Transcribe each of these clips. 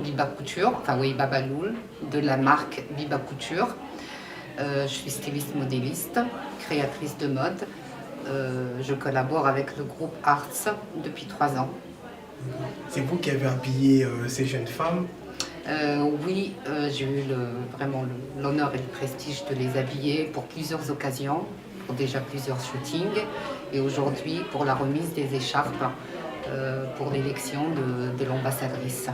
Biba Couture, enfin oui, Babaloul, de la marque Biba Couture. Je suis styliste modéliste, créatrice de mode. Je collabore avec le groupe Arts depuis 3 ans. C'est vous qui avez habillé ces jeunes femmes? Oui, j'ai eu vraiment l'honneur et le prestige de les habiller pour plusieurs occasions, pour déjà plusieurs shootings, et aujourd'hui pour la remise des écharpes pour l'élection de l'ambassadrice.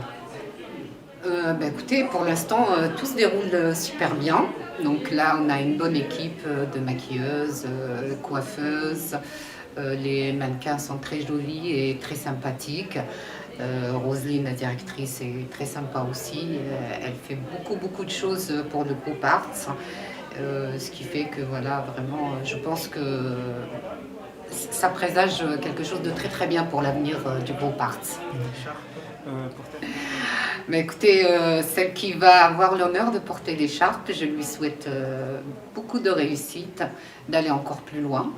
Écoutez, pour l'instant, tout se déroule super bien. Donc là, on a une bonne équipe de maquilleuses, coiffeuses. Les mannequins sont très jolis et très sympathiques. Roselyne, la directrice, est très sympa aussi. Elle fait beaucoup de choses pour le groupe Arts. Ce qui fait que voilà, vraiment, je pense que ça présage quelque chose de très bien pour l'avenir du groupe Arts. Mais écoutez, celle qui va avoir l'honneur de porter l'écharpe, je lui souhaite beaucoup de réussite, d'aller encore plus loin,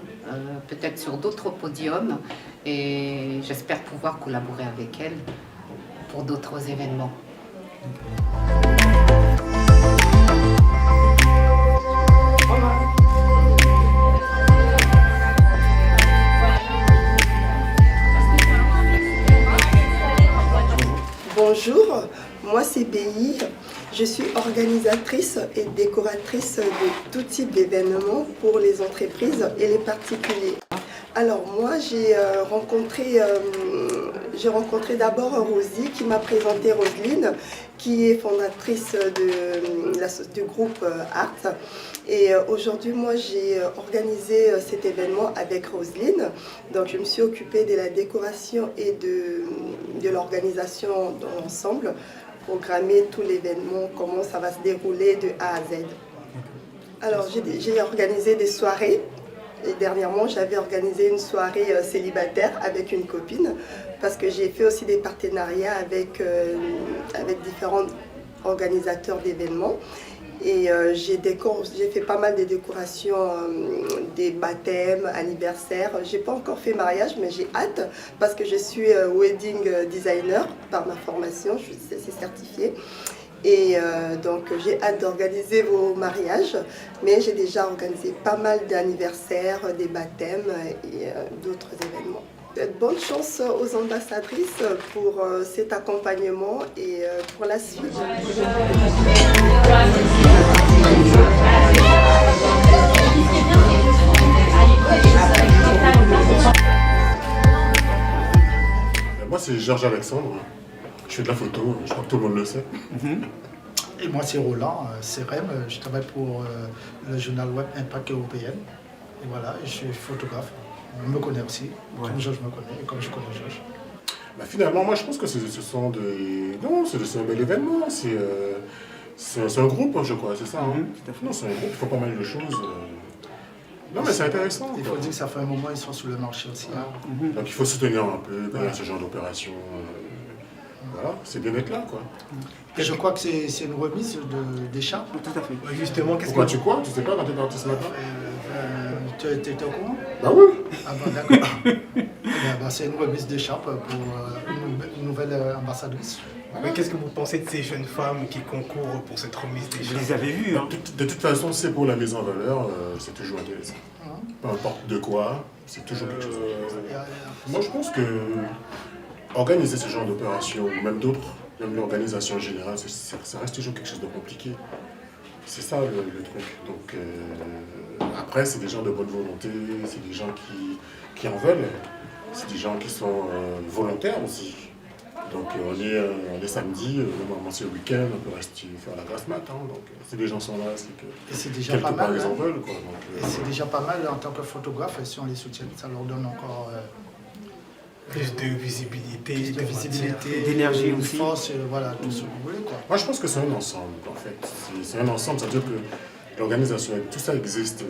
peut-être sur d'autres podiums, et j'espère pouvoir collaborer avec elle pour d'autres événements. Bonjour, moi c'est Béi. Je suis organisatrice et décoratrice de tout type d'événements pour les entreprises et les particuliers. Alors moi j'ai rencontré d'abord Rosie qui m'a présenté Roselyne, qui est fondatrice du groupe Art. Et aujourd'hui, moi, j'ai organisé cet événement avec Roselyne. Donc, je me suis occupée de la décoration et de l'organisation dans l'ensemble, programmer tout l'événement, comment ça va se dérouler de A à Z. Alors, j'ai organisé des soirées. Et dernièrement, j'avais organisé une soirée célibataire avec une copine parce que j'ai fait aussi des partenariats avec différents organisateurs d'événements. Et j'ai fait pas mal de décorations, des baptêmes, anniversaires. J'ai pas encore fait mariage, mais j'ai hâte parce que je suis wedding designer par ma formation, je suis certifiée. Et donc j'ai hâte d'organiser vos mariages, mais j'ai déjà organisé pas mal d'anniversaires, des baptêmes et d'autres événements. Bonne chance aux ambassadrices pour cet accompagnement et pour la suite. Moi c'est Georges Alexandre, je fais de la photo, je crois que tout le monde le sait. Et moi c'est Roland, CRM, je travaille pour le journal web Impact Européen. Et voilà, je suis photographe. On me connaît aussi, comme Georges me connaît et comme je connais Georges. Finalement, moi je pense que ce sont des... Non, c'est un bel événement, c'est un groupe, je crois, c'est ça. Non, c'est un groupe, il faut pas mal de choses. Non, mais c'est intéressant. Il faut dire que ça fait un moment, ils sont sur le marché aussi. Donc il faut soutenir un peu quand il y a ce genre d'opération. Voilà, c'est bien d'être là, quoi. Et je crois que c'est une remise d'écharpe. Tout à fait. Justement, Pourquoi tu crois? Tu sais pas quand tu es parti ce matin? Tu étais au courant? Bah oui. Ah bon, d'accord. C'est une remise d'écharpe pour une nouvelle ambassadrice. Mais qu'est-ce que vous pensez de ces jeunes femmes qui concourent pour cette remise des Je les avais vues. De toute façon, c'est pour la mise en valeur, c'est toujours intéressant. Peu importe de quoi, c'est toujours quelque chose d'intéressant. Moi, je pense que organiser ce genre d'opération, ou même d'autres, même l'organisation en général, ça reste toujours quelque chose de compliqué. C'est ça le truc. Donc après, c'est des gens de bonne volonté, c'est des gens qui en veulent, c'est des gens qui sont volontaires aussi. Donc on est samedi, normalement c'est le week-end, on peut rester faire la grasse mat. Donc si les gens sont là, c'est que c'est déjà quelque pas part mal, ils en hein. veulent. Quoi. Et c'est déjà pas mal en tant que photographe, si on les soutient, ça leur donne encore plus de visibilité, d'énergie aussi. Force, voilà, tout ce que vous voulez. Quoi. Moi je pense que c'est un ensemble en fait. C'est un ensemble, c'est-à-dire que l'organisation, tout ça existe.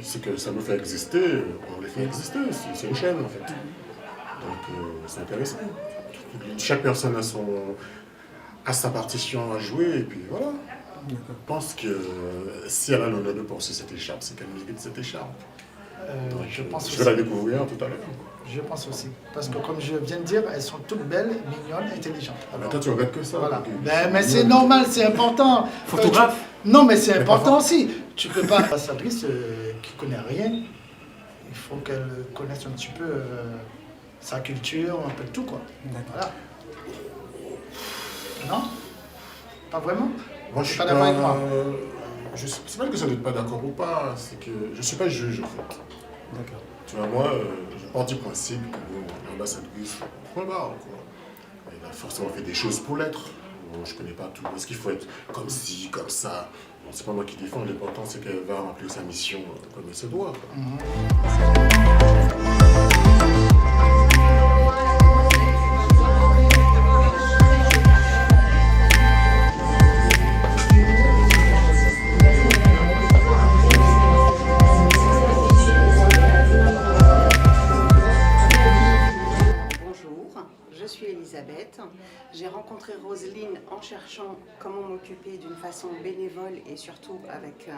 C'est que ça nous fait exister, on les fait exister, c'est une chaîne en fait. Donc c'est intéressant. Chaque personne a sa partition à jouer et puis voilà. Je pense que si elle a l'honneur de porter cette écharpe, c'est qu'elle mérite cette écharpe. Je pense Je aussi. vais la découvrir tout à l'heure. Je pense aussi. Parce que comme je viens de dire, elles sont toutes belles, mignonnes, intelligentes. Ah, mais toi, tu regardes que ça. Voilà. donc, Mais c'est normal, c'est important. Photographe. Non, mais c'est Mais important pas aussi. Tu peux pas. L'ambassadrice qui connaît rien, il faut qu'elle connaisse un petit peu sa culture, un peu de tout, quoi. Voilà. Non? Pas vraiment? Moi, je T'es suis pas d'accord avec moi? c'est pas que ça n'êtes pas d'accord ou pas, c'est que je suis pas juge en fait. D'accord. Tu vois, moi, je pars du principe que bon, l'ambassadrice, point barre, quoi. Elle a forcément fait des choses pour l'être. Bon, je connais pas tout. Est-ce qu'il faut être comme ci, comme ça? Bon, c'est pas moi qui défends, l'important c'est qu'elle va remplir sa mission comme elle se doit, quoi. Bonjour, je suis Elisabeth. J'ai rencontré Roselyne en cherchant comment m'occuper d'une façon bénévole et surtout avec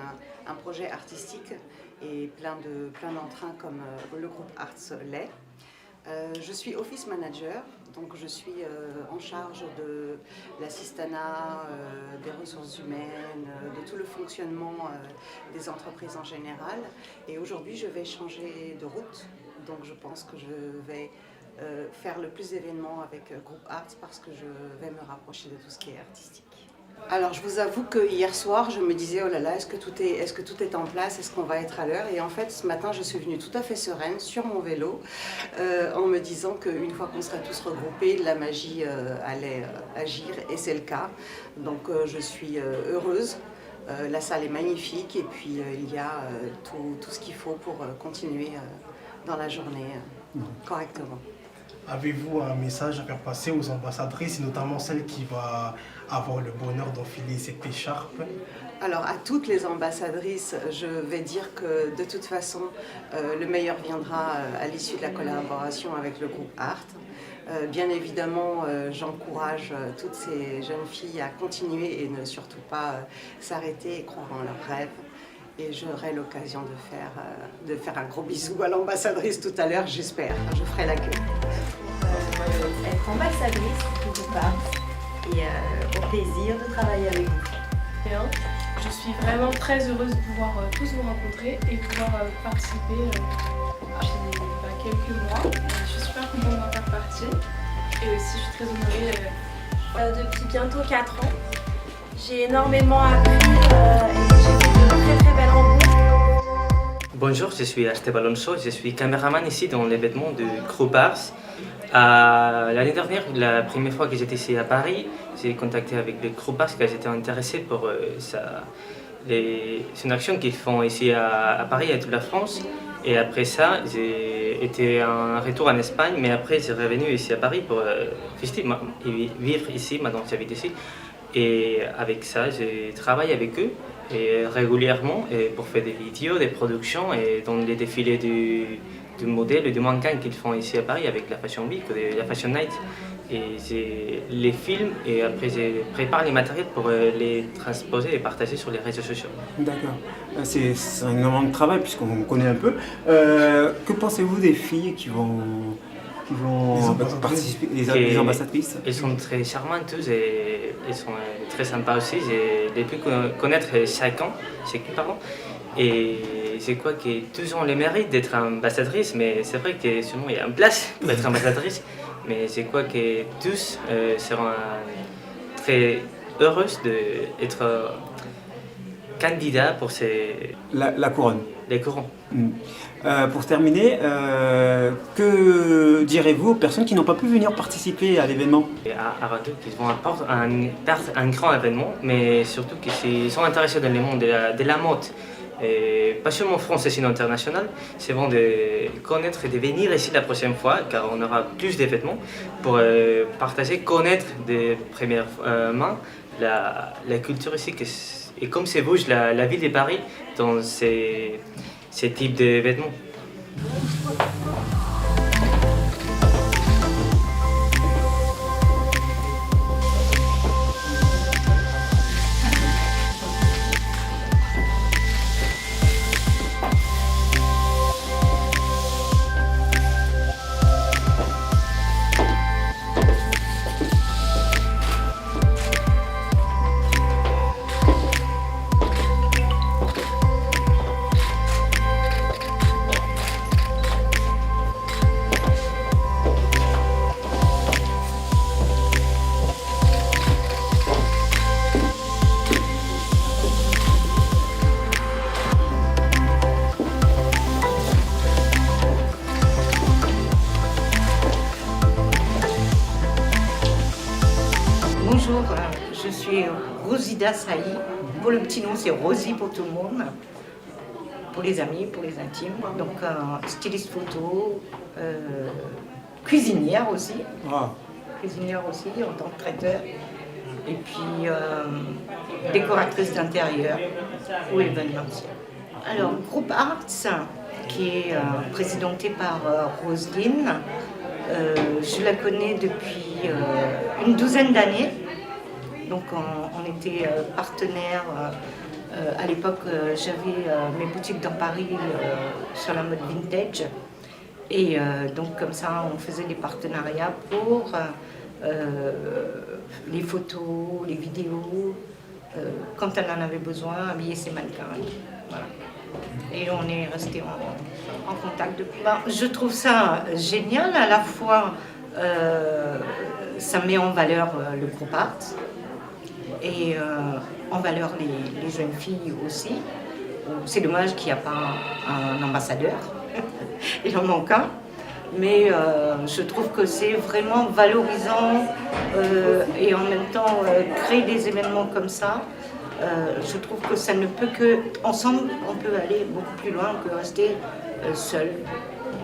un projet artistique et plein d'entrain comme le groupe Arts l'est. Je suis office manager, donc je suis en charge de l'assistanat, des ressources humaines, de tout le fonctionnement des entreprises en général. Et aujourd'hui, je vais changer de route, donc je pense que je vais faire le plus d'événements avec Groupe Arts parce que je vais me rapprocher de tout ce qui est artistique. Alors je vous avoue que hier soir je me disais oh là là, est-ce que tout est en place, est-ce qu'on va être à l'heure? Et en fait ce matin je suis venue tout à fait sereine sur mon vélo en me disant qu'une fois qu'on serait tous regroupés, la magie allait agir et c'est le cas. Donc je suis heureuse. La salle est magnifique et puis il y a tout ce qu'il faut pour continuer dans la journée correctement. Avez-vous un message à faire passer aux ambassadrices, et notamment celle qui va avoir le bonheur d'enfiler cette écharpe? Alors à toutes les ambassadrices, je vais dire que de toute façon, le meilleur viendra à l'issue de la collaboration avec le groupe Art. Bien évidemment, j'encourage toutes ces jeunes filles à continuer et ne surtout pas s'arrêter et croire en leurs rêves. Et j'aurai l'occasion de faire un gros bisou à l'ambassadrice tout à l'heure, j'espère. Je ferai l'accueil. Être ambassadrice du groupe Arts et au plaisir de travailler avec vous. Bien. Je suis vraiment très heureuse de pouvoir tous vous rencontrer et pouvoir participer chez quelques mois. Je suis super contente d'en faire partie et aussi je suis très honorée. Depuis bientôt 4 ans, j'ai énormément appris et j'ai fait de très belles rencontres. Bonjour, je suis Esteban Alonso, je suis caméraman ici dans l'événement du groupe Arts. L'année dernière, la première fois que j'étais ici à Paris, j'ai contacté avec le groupe Arts car j'étais intéressé pour une action qu'ils font ici à Paris et à toute la France. Et après ça, j'ai été en retour en Espagne, mais après j'ai revenu ici à Paris pour vivre ici, maintenant j'habite ici. Et avec ça, je travaille avec eux et régulièrement pour faire des vidéos, des productions et dans les défilés du modèle et du mannequin qu'ils font ici à Paris avec la Fashion Week, la Fashion Night. Et j'ai les films et après je prépare les matériels pour les transposer et partager sur les réseaux sociaux. D'accord. C'est un énorme travail puisqu'on vous connaît un peu. Que pensez-vous des filles qui vont participer, les ambassadrices? Elles sont très charmantes et elles sont très sympas aussi. J'ai pu connaître chacun. Et je crois que tous ont le mérite d'être ambassadrice, mais c'est vrai que sinon il y a une place pour être ambassadrice. Mais je crois que tous seront très heureuses d'être candidats pour La couronne. les courants. Pour terminer, que direz-vous aux personnes qui n'ont pas pu venir participer à l'événement? Et à Radio, qu'ils vont apporter un grand événement, mais surtout qu'ils sont intéressés dans le monde de la mode. Et pas seulement français, sinon international, c'est bon de connaître et de venir ici la prochaine fois, car on aura plus d'événements pour partager, connaître de première main la culture ici, et comme c'est bouge la ville de Paris dans ces types d'événements. Je suis Rosida Saï. Pour le petit nom, c'est Rosie pour tout le monde. Pour les amis, pour les intimes. Donc, styliste photo, cuisinière aussi. Cuisinière aussi en tant que traiteur. Et puis, décoratrice d'intérieur ou événementiel. Alors, Groupe Arts, qui est présidenté par Roselyne, je la connais depuis une douzaine d'années. Donc, on était partenaires. À l'époque, j'avais mes boutiques dans Paris sur la mode vintage. Et donc, comme ça, on faisait des partenariats pour les photos, les vidéos, quand elle en avait besoin, habiller ses mannequins. Voilà. Et on est resté en contact depuis. Je trouve ça génial, à la fois ça met en valeur le groupe Art et en valeur les jeunes filles aussi. C'est dommage qu'il n'y a pas un ambassadeur, il en manque un. Mais je trouve que c'est vraiment valorisant et en même temps créer des événements comme ça. Je trouve que ça ne peut que, ensemble, on peut aller beaucoup plus loin que rester seul.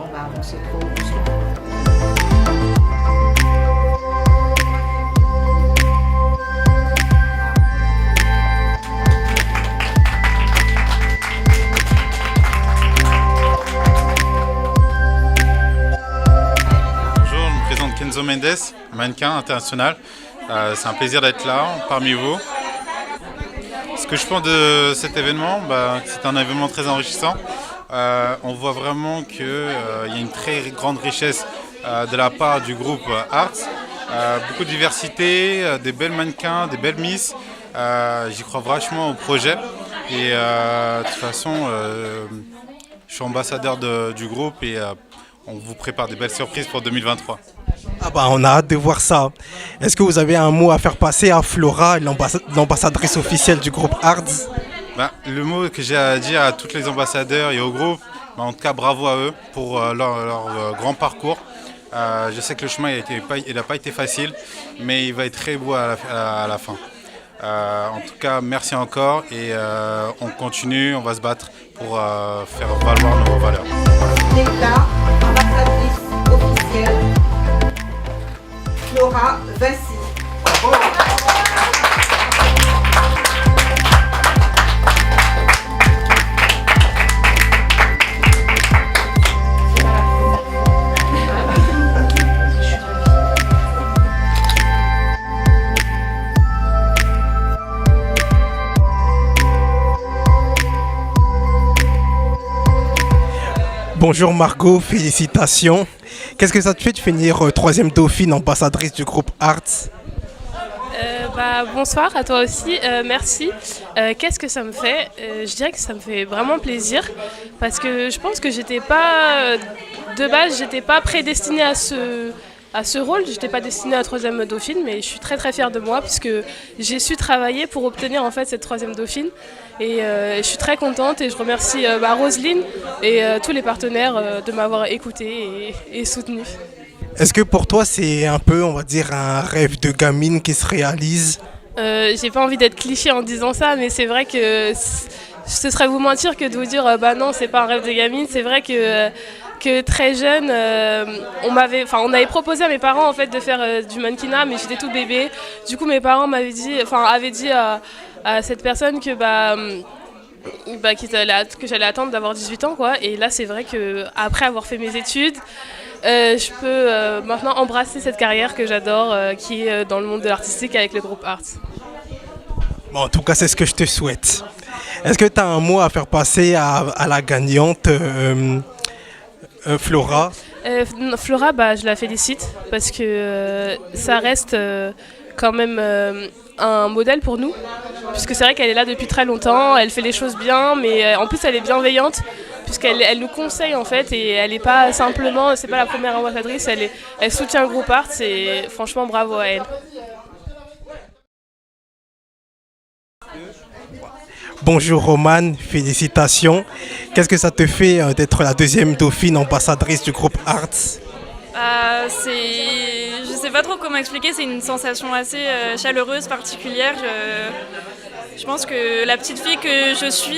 On va avancer trop doucement. Kenzo Mendes, mannequin international. C'est un plaisir d'être là parmi vous. Ce que je pense de cet événement, c'est un événement très enrichissant. On voit vraiment qu'il y a une très grande richesse de la part du groupe Arts. Beaucoup de diversité, des belles mannequins, des belles miss. J'y crois vachement au projet. Et de toute façon, je suis ambassadeur du groupe et on vous prépare des belles surprises pour 2023. On a hâte de voir ça. Est-ce que vous avez un mot à faire passer à Flora, l'ambassadrice officielle du groupe Arts? Le mot que j'ai à dire à tous les ambassadeurs et au groupe, en tout cas bravo à eux pour leur grand parcours. Je sais que le chemin n'a pas été facile, mais il va être très beau à la fin. En tout cas, merci encore et on continue, on va se battre pour faire valoir nos valeurs. L'État, ambassadrice officielle, Flora Vinci. Bonjour Margot, félicitations. Qu'est-ce que ça te fait de finir troisième dauphine, ambassadrice du groupe Arts? Bonsoir à toi aussi, merci. Qu'est-ce que ça me fait? Je dirais que ça me fait vraiment plaisir parce que je pense que j'étais pas, de base, j'étais pas prédestinée à ce rôle. Je n'étais pas destinée à troisième dauphine, mais je suis très très fière de moi puisque j'ai su travailler pour obtenir en fait cette troisième dauphine. Et je suis très contente et je remercie Roselyne et tous les partenaires de m'avoir écoutée et soutenue. Est-ce que pour toi c'est un peu, on va dire, un rêve de gamine qui se réalise? J'ai pas envie d'être cliché en disant ça, mais c'est vrai que ce serait vous mentir que de vous dire non, c'est pas un rêve de gamine. C'est vrai que très jeune, on avait proposé à mes parents en fait de faire du mannequinat, mais j'étais tout bébé. Du coup, mes parents avaient dit à cette personne que que j'allais attendre d'avoir 18 ans, quoi. Et là, c'est vrai que après avoir fait mes études, je peux maintenant embrasser cette carrière que j'adore, qui est dans le monde de l'artistique avec le groupe Arts. Bon, en tout cas, c'est ce que je te souhaite. Est-ce que tu as un mot à faire passer à la gagnante Flora? Flora, je la félicite parce que ça reste quand même un modèle pour nous, puisque c'est vrai qu'elle est là depuis très longtemps, elle fait les choses bien, mais en plus elle est bienveillante, puisqu'elle nous conseille en fait, et elle n'est pas simplement, c'est pas la première ambassadrice, elle soutient le groupe Arts, et franchement bravo à elle. Bonjour Romane, félicitations. Qu'est-ce que ça te fait d'être la deuxième dauphine ambassadrice du groupe Arts? Je sais sais pas trop comment expliquer, c'est une sensation assez chaleureuse, particulière. Je pense que la petite fille que je suis,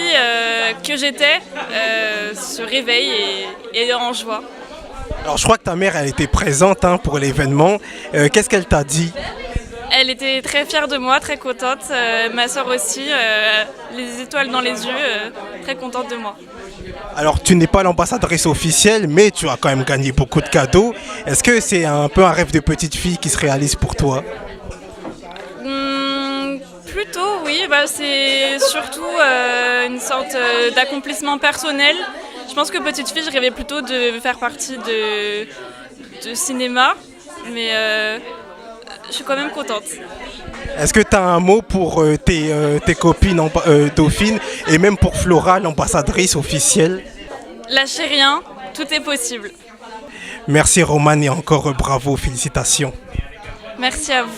que j'étais, se réveille et est en joie. Alors je crois que ta mère elle était présente pour l'événement. Qu'est-ce qu'elle t'a dit? Elle était très fière de moi, très contente. Ma soeur aussi, les étoiles dans les yeux, très contente de moi. Alors tu n'es pas l'ambassadrice officielle, mais tu as quand même gagné beaucoup de cadeaux. Est-ce que c'est un peu un rêve de petite fille qui se réalise pour toi? Plutôt oui, c'est surtout une sorte d'accomplissement personnel. Je pense que petite fille, je rêvais plutôt de faire partie de cinéma, mais je suis quand même contente. Est-ce que tu as un mot pour tes copines dauphines et même pour Flora, l'ambassadrice officielle? Lâchez rien, tout est possible. Merci Romane et encore bravo, félicitations. Merci à vous.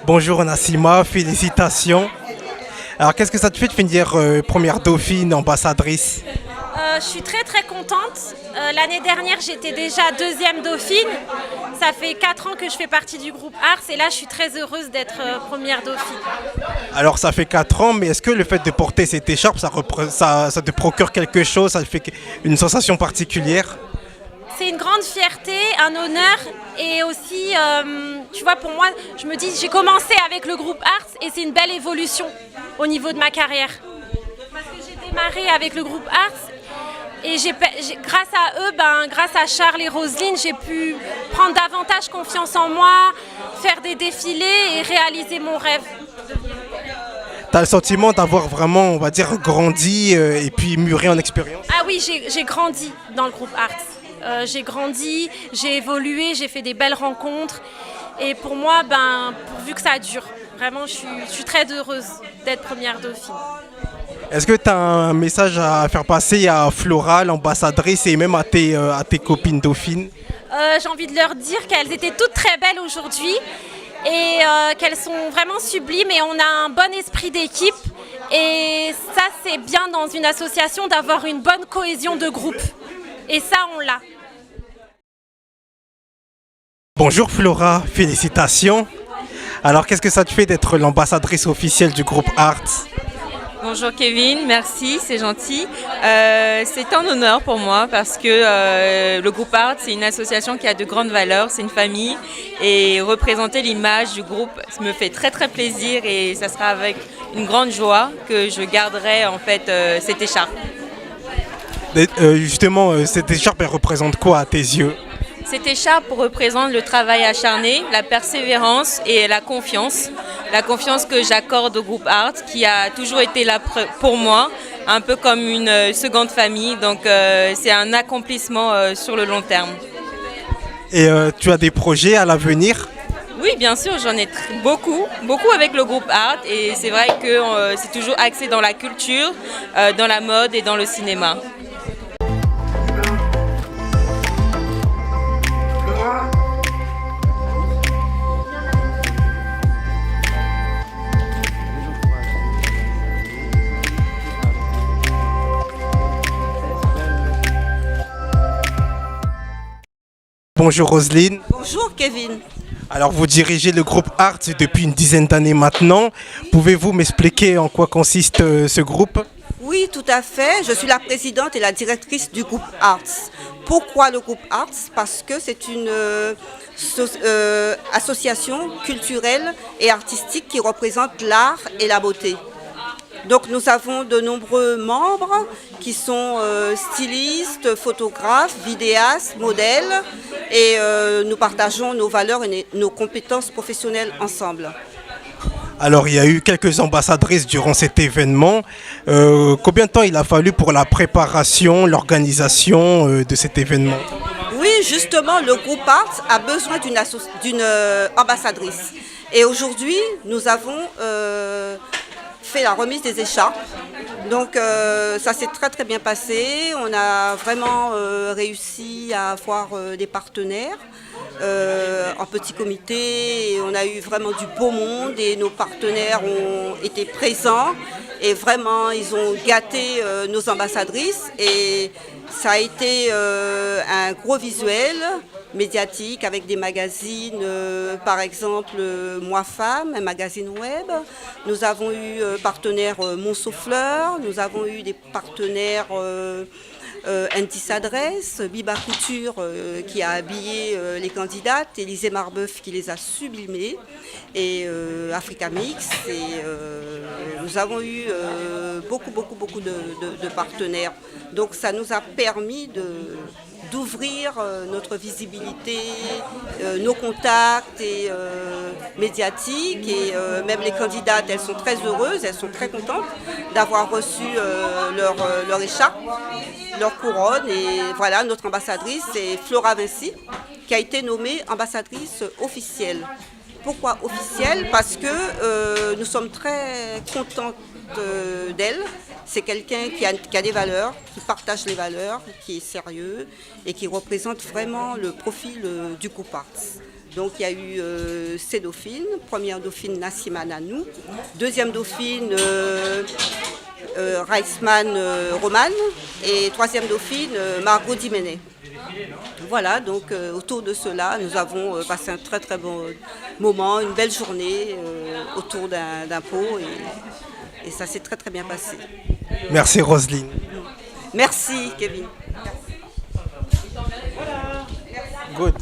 Bonjour Nassima, félicitations. Alors qu'est-ce que ça te fait de finir première dauphine, ambassadrice? Je suis très contente. L'année dernière, j'étais déjà deuxième dauphine. Ça fait 4 ans que je fais partie du groupe Ars et là, je suis très heureuse d'être première dauphine. Alors ça fait 4 ans, mais est-ce que le fait de porter cette écharpe, ça te procure quelque chose, ça te fait une sensation particulière? C'est une grande fierté, un honneur et aussi, tu vois, pour moi, je me dis, j'ai commencé avec le groupe Ars et c'est une belle évolution au niveau de ma carrière. Parce que j'ai démarré avec le groupe Ars et grâce à eux, grâce à Charles et Roselyne, j'ai pu prendre davantage confiance en moi, faire des défilés et réaliser mon rêve. Tu as le sentiment d'avoir vraiment, on va dire, grandi et puis mûri en expérience? Ah oui, j'ai grandi dans le groupe Ars. J'ai grandi, j'ai évolué, j'ai fait des belles rencontres. Et pour moi, pourvu que ça dure, vraiment, je suis très heureuse d'être première dauphine. Est-ce que tu as un message à faire passer à Flora, l'ambassadrice, et même à tes copines dauphines? J'ai envie de leur dire qu'elles étaient toutes très belles aujourd'hui et qu'elles sont vraiment sublimes et on a un bon esprit d'équipe. Et ça, c'est bien dans une association d'avoir une bonne cohésion de groupe. Et ça, on l'a. Bonjour Flora, félicitations. Alors qu'est-ce que ça te fait d'être l'ambassadrice officielle du groupe Art? Bonjour Kevin, merci, c'est gentil. C'est un honneur pour moi parce que le groupe Art, c'est une association qui a de grandes valeurs, c'est une famille et représenter l'image du groupe me fait très plaisir et ça sera avec une grande joie que je garderai en fait cette écharpe. Justement, cette écharpe, elle représente quoi à tes yeux? Cette écharpe représente le travail acharné, la persévérance et la confiance. La confiance que j'accorde au groupe Art qui a toujours été là pour moi, un peu comme une seconde famille. Donc c'est un accomplissement sur le long terme. Et tu as des projets à l'avenir? Oui, bien sûr, j'en ai beaucoup avec le groupe Art. Et c'est vrai que c'est toujours axé dans la culture, dans la mode et dans le cinéma. Bonjour Roselyne. Bonjour Kevin. Alors vous dirigez le groupe Art depuis une dizaine d'années maintenant. Pouvez-vous m'expliquer en quoi consiste ce groupe? Oui, tout à fait. Je suis la présidente et la directrice du groupe Arts. Pourquoi le groupe Arts? Parce que c'est une association culturelle et artistique qui représente l'art et la beauté. Donc nous avons de nombreux membres qui sont stylistes, photographes, vidéastes, modèles et nous partageons nos valeurs et nos compétences professionnelles ensemble. Alors il y a eu quelques ambassadrices durant cet événement. Combien de temps il a fallu pour la préparation, l'organisation de cet événement? Oui, justement, le groupe Art a besoin d'une ambassadrice. Et aujourd'hui, nous avons fait la remise des écharpes. Donc ça s'est très bien passé. On a vraiment réussi à avoir des partenaires. en petit comité. Et on a eu vraiment du beau monde et nos partenaires ont été présents. Et vraiment, ils ont gâté nos ambassadrices. Et ça a été un gros visuel médiatique avec des magazines, par exemple Moi Femme, un magazine web. Nous avons eu partenaires Monceau Fleurs, nous avons eu des partenaires Andy s'adresse, Biba Couture qui a habillé les candidates, Élisée Marbeuf qui les a sublimées, et Africa Mix. Et nous avons eu beaucoup de partenaires. Donc ça nous a permis d'ouvrir notre visibilité, nos contacts et médiatiques. Et même les candidates, elles sont très heureuses, elles sont très contentes d'avoir reçu leur écharpe, leur couronne. Et voilà, notre ambassadrice, c'est Flora Vinci, qui a été nommée ambassadrice officielle. Pourquoi officielle? Parce que nous sommes très contentes d'elle. C'est quelqu'un qui a des valeurs, qui partage les valeurs, qui est sérieux et qui représente vraiment le profil du groupe Arts. Donc il y a eu ces dauphines. Première dauphine, Nassima Nanou. Deuxième dauphine, Reisman Roman. Et troisième dauphine, Margot Dimenet. Voilà, donc autour de cela, nous avons passé un très très bon moment, une belle journée autour d'un pot et ça s'est très très bien passé. Merci Roselyne. Merci Kevin. Good.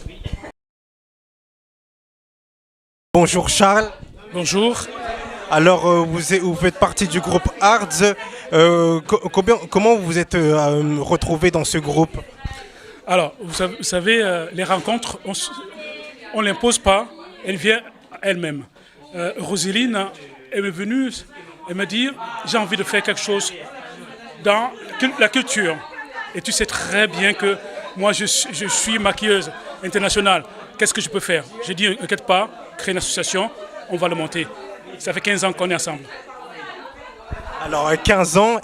Bonjour Charles. Bonjour. Alors vous faites partie du groupe Arts. Comment vous vous êtes retrouvé dans ce groupe? Alors, vous savez, les rencontres, on ne l'impose pas, elle vient elle-même. Roselyne, elle est venue, elle m'a dit, j'ai envie de faire quelque chose dans la culture. Et tu sais très bien que moi, je suis maquilleuse internationale. Qu'est-ce que je peux faire? J'ai dit, n'inquiète pas, créer une association, on va le monter. Ça fait 15 ans qu'on est ensemble. Alors, 15 ans,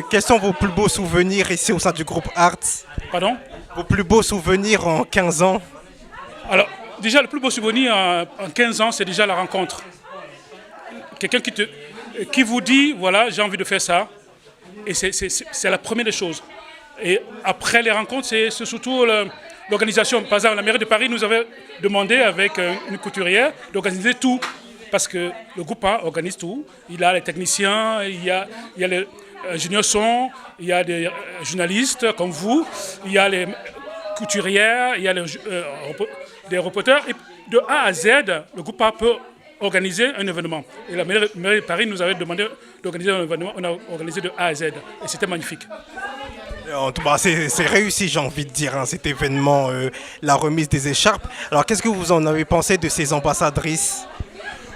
quels sont vos plus beaux souvenirs ici au sein du groupe Arts? Pardon? Vos plus beaux souvenirs en 15 ans? Alors, déjà, le plus beau souvenir en 15 ans, c'est déjà la rencontre. Quelqu'un qui vous dit, voilà, j'ai envie de faire ça. Et c'est la première des choses. Et après les rencontres, c'est surtout l'organisation. Par exemple, la mairie de Paris nous avait demandé, avec une couturière, d'organiser tout. Parce que le groupe A organise tout. Il a les techniciens, il y a les ingénieurs son, il y a des journalistes comme vous, il y a les couturières, il y a des reporters. Et de A à Z, le groupe A peut organiser un événement. Et la mairie de Paris nous avait demandé d'organiser un événement. On a organisé de A à Z. Et c'était magnifique. C'est réussi, j'ai envie de dire, hein, cet événement, la remise des écharpes. Alors, qu'est-ce que vous en avez pensé de ces ambassadrices?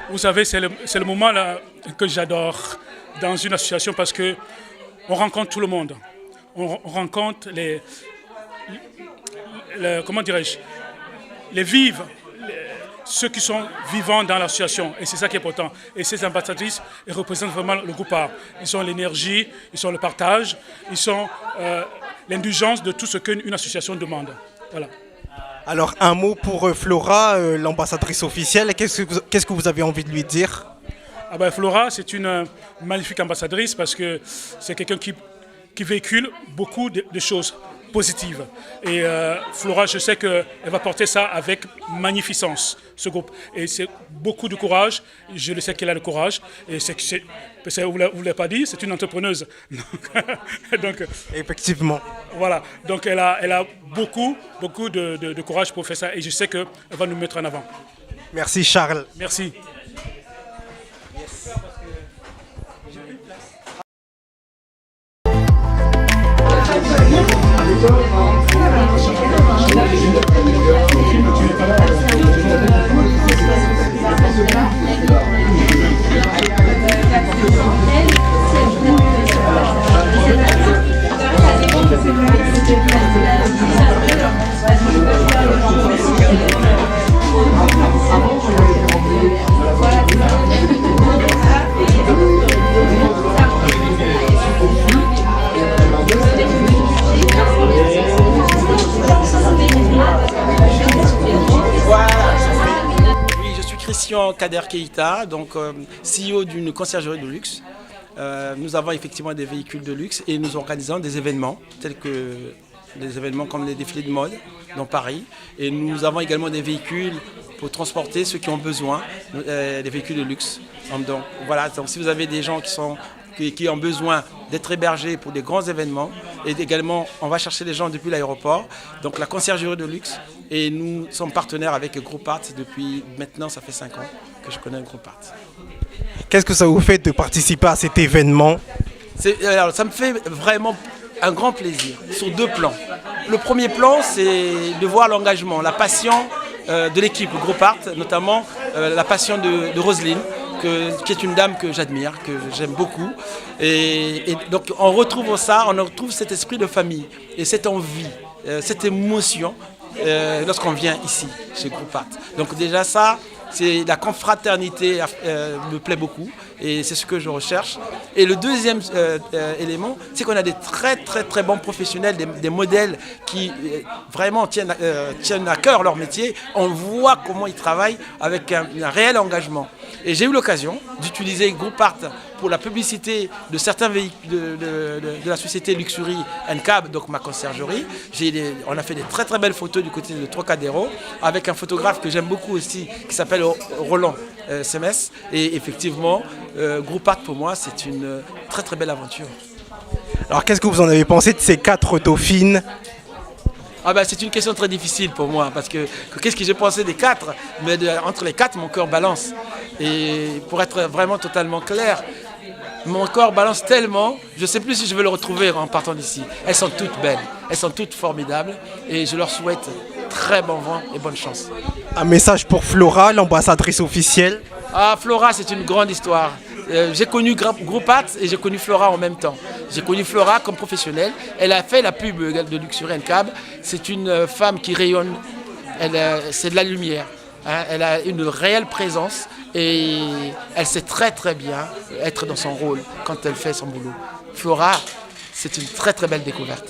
Vous savez, c'est le moment là que j'adore dans une association parce qu'on rencontre tout le monde. On rencontre comment dirais-je, les vivants, ceux qui sont vivants dans l'association. Et c'est ça qui est important. Et ces ambassadrices, elles représentent vraiment le groupe A. Ils sont l'énergie, ils sont le partage, ils sont l'indulgence de tout ce qu'une association demande. Voilà. Alors, un mot pour Flora, l'ambassadrice officielle. Qu'est-ce que vous avez envie de lui dire? Flora, c'est une magnifique ambassadrice parce que c'est quelqu'un qui véhicule beaucoup de choses positives. Et Flora, je sais qu'elle va porter ça avec magnificence, ce groupe. Et c'est beaucoup de courage. Je le sais qu'elle a le courage. Et vous ne l'avez pas dit, c'est une entrepreneuse. Donc, effectivement. Voilà. Donc elle a beaucoup de courage pour faire ça. Et je sais qu'elle va nous mettre en avant. Merci Charles. Merci. Avant, Christian Kader Keïta, donc CEO d'une conciergerie de luxe. Nous avons effectivement des véhicules de luxe et nous organisons des événements tels que des événements comme les défilés de mode dans Paris. Et nous avons également des véhicules pour transporter ceux qui ont besoin, des véhicules de luxe. Donc voilà, donc, si vous avez des gens qui ont besoin d'être hébergés pour des grands événements, et également on va chercher les gens depuis l'aéroport, donc la conciergerie de luxe, et nous sommes partenaires avec le Groupe Art depuis maintenant, ça fait 5 ans que je connais le Groupe Art. Qu'est-ce que ça vous fait de participer à cet événement? Alors, ça me fait vraiment un grand plaisir sur 2 plans. Le premier plan, c'est de voir l'engagement, la passion de l'équipe, le Groupe Art, notamment la passion de Roselyne, qui est une dame que j'admire, que j'aime beaucoup. Et donc en retrouvant ça, on retrouve cet esprit de famille et cette envie, cette émotion lorsqu'on vient ici, chez Groupe Art. Donc déjà ça, c'est la confraternité me plaît beaucoup et c'est ce que je recherche. Et le deuxième élément, c'est qu'on a des très bons professionnels, des modèles qui vraiment tiennent à cœur leur métier. On voit comment ils travaillent avec un réel engagement. Et j'ai eu l'occasion d'utiliser Groupe Art pour la publicité de certains véhicules de la société Luxury &Cab, donc ma conciergerie. On a fait des très belles photos du côté de Trocadéro avec un photographe que j'aime beaucoup aussi qui s'appelle Roland Semes. Et effectivement, Groupe Art pour moi c'est une très belle aventure. Alors qu'est-ce que vous en avez pensé de ces 4 dauphines? C'est une question très difficile pour moi parce que qu'est-ce que j'ai pensé des 4? Mais entre les 4, mon cœur balance. Et pour être vraiment totalement clair, mon corps balance tellement, je ne sais plus si je vais le retrouver en partant d'ici. Elles sont toutes belles, elles sont toutes formidables et je leur souhaite très bon vent et bonne chance. Un message pour Flora, l'ambassadrice officielle. Flora, c'est une grande histoire. J'ai connu Groupe Art et j'ai connu Flora en même temps. J'ai connu Flora comme professionnelle. Elle a fait la pub de Luxury &Cab. C'est une femme qui rayonne. C'est de la lumière. Elle a une réelle présence et elle sait très bien être dans son rôle quand elle fait son boulot. Flora, c'est une très belle découverte.